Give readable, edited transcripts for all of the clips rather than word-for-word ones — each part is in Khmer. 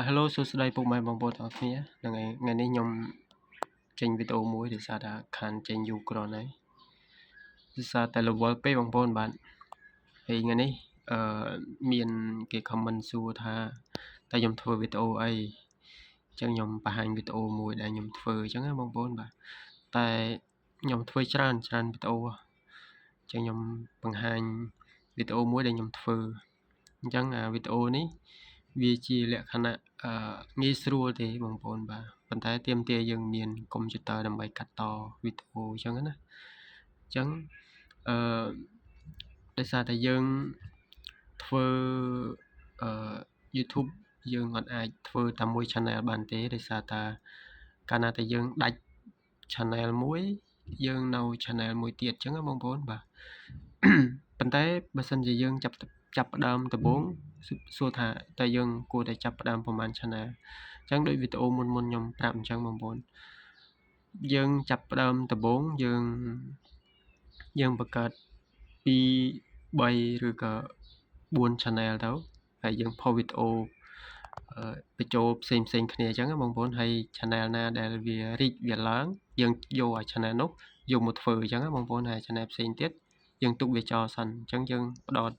Hello សួស្តីពុកម៉ែបងប្អូនទាំងអស់គ្នាហ្នឹងហើយថ្ងៃនេះខ្ញុំចេញវីដេអូមួយដោយសារតែខានចេញយូរគ្រាន់ហើយដោយសារតែរវល់ពេកបងប្អូនបាទហើយថ្ងៃនេះមានគេ comment សួរថាតើខ្ញុំធ្វើវីដេអូអីអញ្ចឹងខ្ញុំបង្ហាញវីដេអូមួយដែលខ្ញុំធ្វើអញ្ចឹងណាបងប្អូនបាទតែខ្ញុំធ្វើច្រើនវីដេអូអញ្ចឹងខ្ញុំបង្ហាញវីដេអូមួយដែលខ្ញុំធ្វើអញ្ចឹងវីដេអូនេះវាជាលក្ខណៈងាយស្រួលទេបងប្អូនបាទប៉ុន្តែទាមទារយើងមានកុំព្យូទ័រដើម្បីកាត់តវីដេអូអញ្ចឹងណាអញ្ចឹងដោយសារតែយើងធ្វើYouTube យើងអត់អាចធ្វើតែមួយ channel បានទេដោយសារតែកាលណាតែយើងដាច់ channel មួយយើងនៅ channel មួយទៀតអញ្ចឹងណាបងប្អូនបាទប៉ុន្តែបើសិនជាយើងចាប់ផ្ដើមដំបូងសួរថាតើយើងគួរតែចាប់ផ្ដើមប្រហែល channel អញ្ចឹងដូចវីដេអូមុនខ្ញុំប្រាប់អញ្ចឹងបងប្អូនយើងចាប់ផ្ដើមដំបូងយើងបង្កើត2 3ឬក៏4 channel ទៅហើយយើងផុសវីដេអូបញ្ចូលផ្សេងគ្នាអញ្ចឹងបងប្អូនហើយ channel ណាដែលវារីកវាឡើងយើងយកឲ្យ channel នោះយកមកធ្វើអញ្ចឹងបងប្អូនហើយ channel ផ្សេងទៀតយើងទុកវាចោលសិនអញ្ចឹងយើងផ្ដោត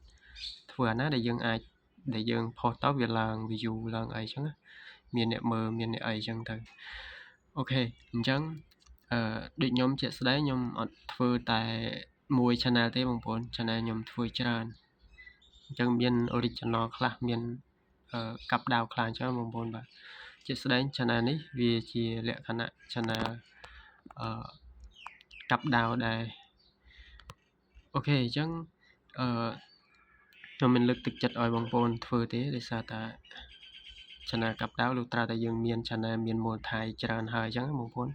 ធ្វើអាណាដែលយើងផុសទៅវាឡើង view ឡើងអីអញ្ចឹងមានអ្នកមើលមានអ្នកអីអញ្ចឹងទៅអូខេអញ្ចឹងដូចខ្ញុំជាក់ស្ដែងខ្ញុំអត់ធ្វើតែមួយ channel ទេបងប្អូន channel ខ្ញុំធ្វើច្រើនអញ្ចឹងមាន original ខ្លះមានកាប់ដាវខ្លះអញ្ចឹងបងប្អូនបាទជាក់ស្ដែង channel នេះវាជាលក្ខណៈ channel កាប់ដាវដែរអូខេអញ្ចឹងខ្ញុំមិនលើកទឹកចិត្តឲ្យបងប្អូនធ្វើទេដោយសារតែ channel កាប់ដាវលុះត្រាតែយើងមាន channel មានមូលដ្ឋានច្រើនហើយអញ្ចឹងបងប្អូន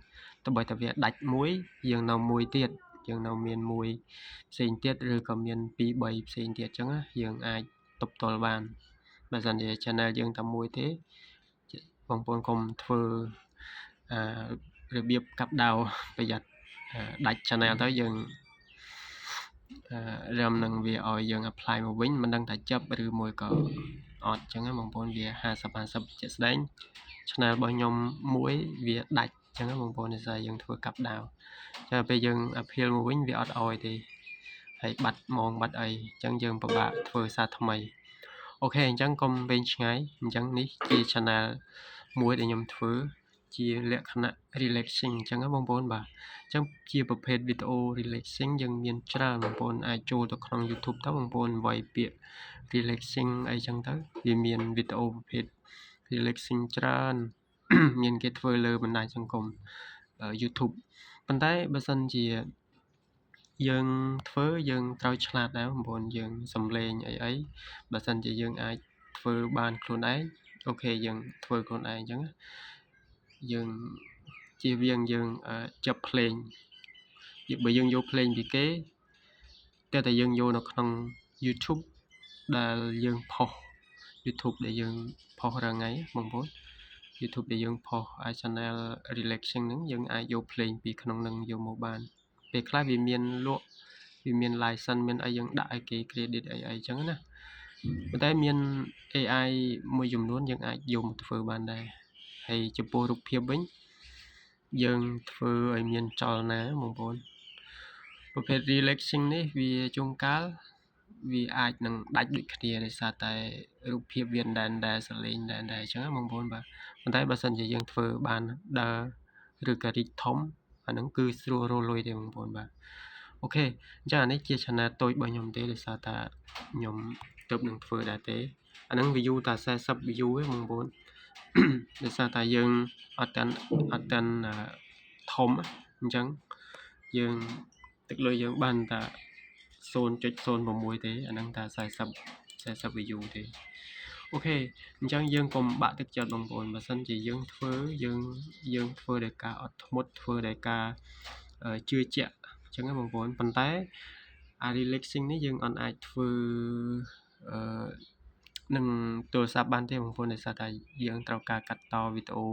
ទៅបើតែវាដាច់មួយយើងនៅមួយទៀតយើងនៅមានមួយផ្សេងទៀតឬក៏មាន2 3ផ្សេងទៀតអញ្ចឹងយើងអាចទប់ទល់បានបើសិនជា channel យើងតែមួយទេបងប្អូនកុំធ្វើរបៀបកាប់ដាវប្រយ័ត្នដាច់ channel ទៅយើងរឹមនឹងវាឲ្យយើង apply មកវិញមិនដឹងថាចាប់ឬមួយក៏អត់អញ្ចឹងបងប្អូនវា50 ជាក់ស្ដែង channel របស់ខ្ញុំមួយវាដាច់អញ្ចឹងបងប្អូនដោយសារយើងធ្វើកាប់ដាវតែពេលយើង appeal មកវិញវាអត់ឲ្យទេហើយបាត់ម៉ោងបាត់អីអញ្ចឹងយើងពិបាកធ្វើសារថ្មីអូខេអញ្ចឹងកុំវែងឆ្ងាយអញ្ចឹងនេះជា channel មួយដែលខ្ញុំធ្វើជាលក្ខណៈ relaxing អញ្ចឹងបងប្អូនបាទអញ្ចឹងជាប្រភេទវីដេអូ relaxing យើងមានច្រើនបងប្អូនអាចចូលទៅក្នុង YouTube ទៅបងប្អូនវាយពាក្យ relaxing អីចឹងទៅវាមានវីដេអូប្រភេទ relaxing ច្រើនមានគេធ្វើលើបណ្ដាញសង្គម YouTube ប៉ុន្តែបើសិនជាយើងធ្វើយើងត្រូវឆ្លាតដែរបងប្អូនយើងសំឡេងអីបើសិនជាយើងអាចធ្វើបានខ្លួនឯងអូខេយើងធ្វើខ្លួនឯងអញ្ចឹងយើងជៀសវាងយើងចាប់ភ្លេងបើយើងយកភ្លេងពីគេតែយើងយកនៅក្នុង YouTube ដែលយើងផុស YouTube ដែលយើងផុសរាល់ថ្ងៃបងប្អូន YouTube ដែលយើងផុស channel relaxing ហ្នឹងយើងអាចយកភ្លេងពីក្នុងហ្នឹងយកមកបានពេលខ្លះវាមានលក់វាមាន license មានអីយើងដាក់ឲ្យគេ credit អីអញ្ចឹងណាប៉ុន្តែមាន AI មួយចំនួនយើងអាចយកមកធ្វើបានដែរហើយចំពោះរូបភាពវិញយើងធ្វើឲ្យមានចលនាបងប្អូនប្រភេទ relaxing នេះវាជួនកាលវាអាចនឹងដាច់ដូចគ្នាដោយសារតែរូបភាពវាដែរសលេងដែរអញ្ចឹងបងប្អូនបាទប៉ុន្តែបើសិនជាយើងធ្វើបានដើរឬក៏រីកធំអាហ្នឹងគឺស្រួលរលុយទេបងប្អូនបាទអូខេអញ្ចឹងអានេះជា channel តូចរបស់ខ្ញុំទេដោយសារតែខ្ញុំទើបនឹងធ្វើដែរទេអាហ្នឹង view តែ40 view ទេបងប្អូនដោយសារតែយើងអត់តាន់ធំអញ្ចឹងយើងទឹកលុយយើងបានតែ 0.06 ទេអាហ្នឹងតែ40 view ទេអូខេអញ្ចឹងយើងកុំបាក់ទឹកចិត្តបងប្អូនបើសិនជាយើងធ្វើយើងធ្វើដោយការអត់ធ្មត់ធ្វើដោយការជឿជាក់អញ្ចឹងបងប្អូនប៉ុន្តែrelaxing នេះយើងអត់អាចធ្វើនឹងទូរស័ព្ទបានទេបងប្អូនដោយសារតែយើងត្រូវការកាត់តវីដេអូ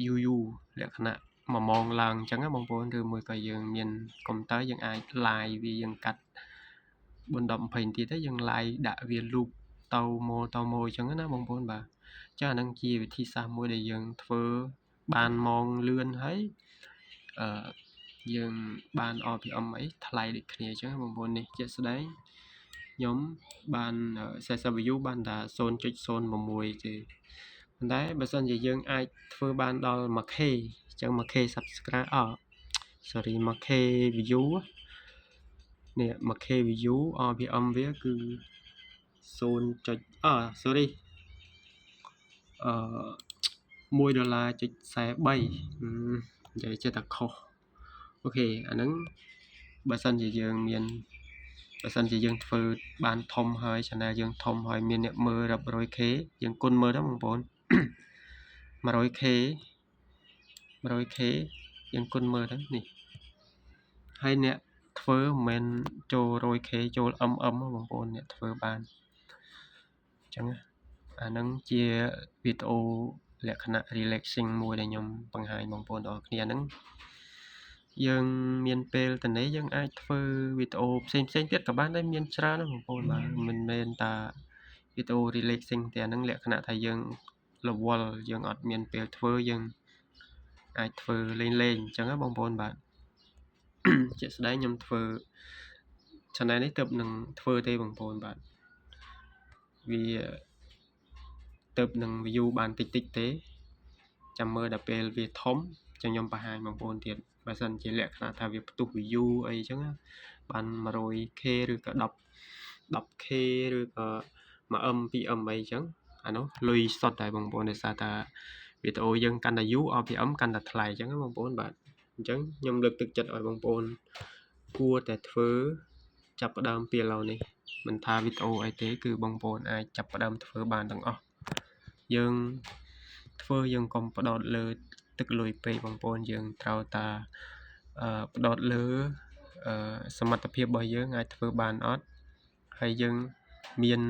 យូរលក្ខណៈ1ម៉ោងឡើងអញ្ចឹងណាបងប្អូនឬមួយក៏យើងមានកុំព្យូទ័រយើងអាច live វាយើងកាត់4 10 20នាទីទៅយើង live ដាក់វា loop ទៅមកអញ្ចឹងណាបងប្អូនបាទ ចឹងអានឹងជាវិធីសាស្ត្រមួយដែលយើងធ្វើបានម៉ោងលឿនហើយយើងបាន RPM អីថ្លៃដូចគ្នាចឹងបងប្អូននេះជាក់ស្ដែងខ្ញុំបាន40 view បានតែ 0.06 ទេប៉ុន្តែបើសិនជាយើងអាចធ្វើបានដល់ 1k អញ្ចឹង 1k subscribe1k view នេះ 1k view RPM វាគឺ$1.43 និយាយចេះតែខុសអូខេអាហ្នឹងបើសិនជាយើងធ្វើបានធំហើយ channel យើងធំហើយមានអ្នកមើលរាប់ 100k យើងគុណមើលទៅបងប្អូន 100k យើងគុណមើលទៅនេះហើយអ្នកធ្វើមិនមែនចូល 100k ចូល MM បងប្អូនអ្នកធ្វើបានអញ្ចឹងអាហ្នឹងជាវីដេអូលក្ខណៈ relaxing មួយដែលខ្ញុំបង្ហាញបងប្អូនទាំងអស់គ្នាហ្នឹងយើងមានពេលទៅនេះយើងអាចធ្វើវីដេអូផ្សេងទៀតក៏បានដែរមានច្រើនណាស់បងប្អូនបាទមិនមែនតាវីដេអូ relaxing ទេអាហ្នឹងលក្ខណៈថាយើងរវល់យើងអត់មានពេលធ្វើយើងអាចធ្វើលេងអញ្ចឹងណាបងប្អូនបាទជាក់ស្ដែងខ្ញុំធ្វើ channel នេះទើបនឹងធ្វើទេបងប្អូនបាទវាទើបនឹង view បានតិចទេចាំមើលដល់ពេលវាធំចឹងខ្ញុំបង្ហាញបងប្អូនទៀតបើសិនជាលក្ខណៈថាវាផ្ទុះ view អីចឹងបាន 100k ឬក៏ 10k ឬក៏ 1m 2m អីចឹងអានោះលុយសុទ្ធតែបងប្អូនដោយសារថាវីដេអូយើងកាន់តែយូរ RPM កាន់តែថ្លៃចឹងបងប្អូនបាទអញ្ចឹងខ្ញុំលើកទឹកចិត្តឲ្យបងប្អូនគួរតែធ្វើចាប់ផ្ដើមពីឥឡូវនេះមិនថាវីដេអូអីទេគឺបងប្អូនអាចចាប់ផ្ដើមធ្វើបានទាំងអស់យើងធ្វើយើងកុំផ្ដោតលើទឹកលុយពេកបងប្អូនយើងត្រូវតាផ្ដោតលើសមត្ថភាពរបស់យើងអាចធ្វើបានអត់ហើយយើងមាន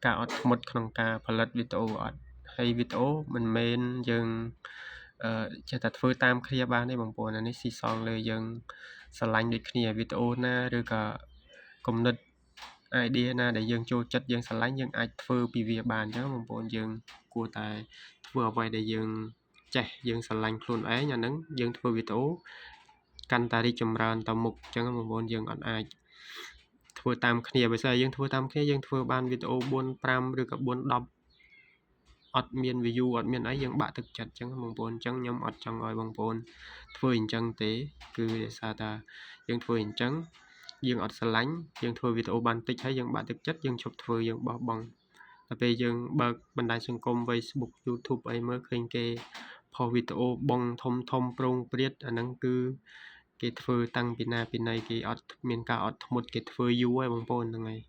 ការអត់ធ្មត់ក្នុងការផលិតវីដេអូអត់ហើយវីដេអូមិនមែនយើងចេះតែធ្វើតាមគ្នាបានទេបងប្អូនអានេះស៊ីសងលើយើងស្រឡាញ់ដូចគ្នាវីដេអូណាឬក៏គំនិត idea ណាដែលយើងចូលចិត្តយើងស្រឡាញ់យើងអាចធ្វើពីវាបានអញ្ចឹងបងប្អូនយើងគួរតែធ្វើអ្វីដែលយើងចេះយើងស្រឡាញ់ខ្លួនឯងអាហ្នឹងយើងធ្វើវីដេអូកាន់តែរីកចម្រើនទៅមុខអញ្ចឹងបងប្អូនយើងអត់អាចធ្វើតាមគ្នាបើស្អីយើងធ្វើតាមគ្នាយើងធ្វើបានវីដេអូ4 5ឬក៏4 10អត់មាន view អត់មានអីយើងបាក់ទឹកចិត្តអញ្ចឹងបងប្អូនអញ្ចឹងខ្ញុំអត់ចង់ឲ្យបងប្អូនធ្វើអញ្ចឹងទេគឺដោយសារថាយើងធ្វើអញ្ចឹងយើងអត់ស្រឡាញ់យើងធ្វើវីដេអូបានតិចហើយយើងបាក់ទឹកចិត្តយើងឈប់ធ្វើយើងបោះបង់តែពេលយើងបើកបណ្ដាញសង្គម Facebook YouTube អីមើលឃើញគេផុសវីដេអូបងធំប្រងព្រាតអាហ្នឹងគឺគេធ្វើតាំងពីណាពីណីគេអត់មានការអត់ធ្មត់គេធ្វើយូរហើយបងប្អូនហ្នឹងហើយ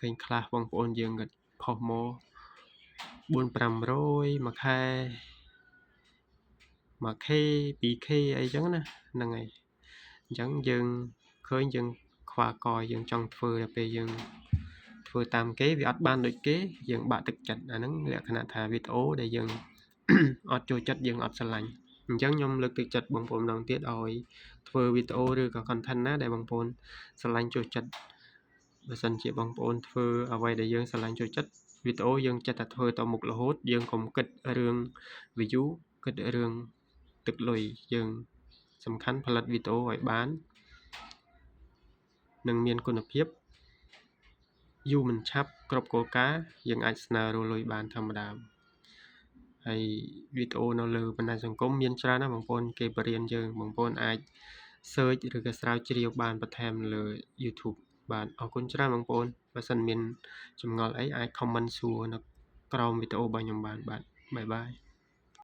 ឃើញខ្លះបងប្អូនយើងក៏ផុសមក400-500មួយខែ 1k 2k អីចឹងណាហ្នឹងហើយអញ្ចឹងយើងឃើញយើងខ្វល់កយើងចង់ធ្វើតែពេលយើងធ្វើតាមគេវាអត់បានដូចគេយើងបាក់ទឹកចិត្តអាហ្នឹងលក្ខណៈថាវីដេអូដែលយើងអត់ចូលចិត្តយើងអត់ស្រឡាញ់អញ្ចឹងខ្ញុំលើកទឹកចិត្តបងប្អូនម្ដងទៀតឲ្យធ្វើវីដេអូឬក៏ content ណាដែលបងប្អូនស្រឡាញ់ចូលចិត្តបើសិនជាបងប្អូនធ្វើអ្វីដែលយើងស្រឡាញ់ចូលចិត្តវីដេអូយើងចិត្តតែធ្វើទៅមុខរហូតយើងកុំគិតរឿង view គិតរឿងទឹកលុយយើងសំខាន់ផលិតវីដេអូឲ្យបាននិងមានគុណភាពយូរមិនឆាប់គ្រប់គោលការណ៍យើងអាចស្នើរលុយបានធម្មតាហើយវីដេអូនៅលើបណ្ដាញសង្គមមានច្រើនណាស់បងប្អូនគេបរៀនយើងបងប្អូនអាច search ឬក៏ស្រាវជ្រាវបានបន្ថែមលើ YouTube បាទអរគុណច្រើនបងប្អូនបើសិនមានចម្ងល់អីអាច comment សួរនៅក្រោមវីដេអូរបស់ខ្ញុំបានបាទបាយបាយ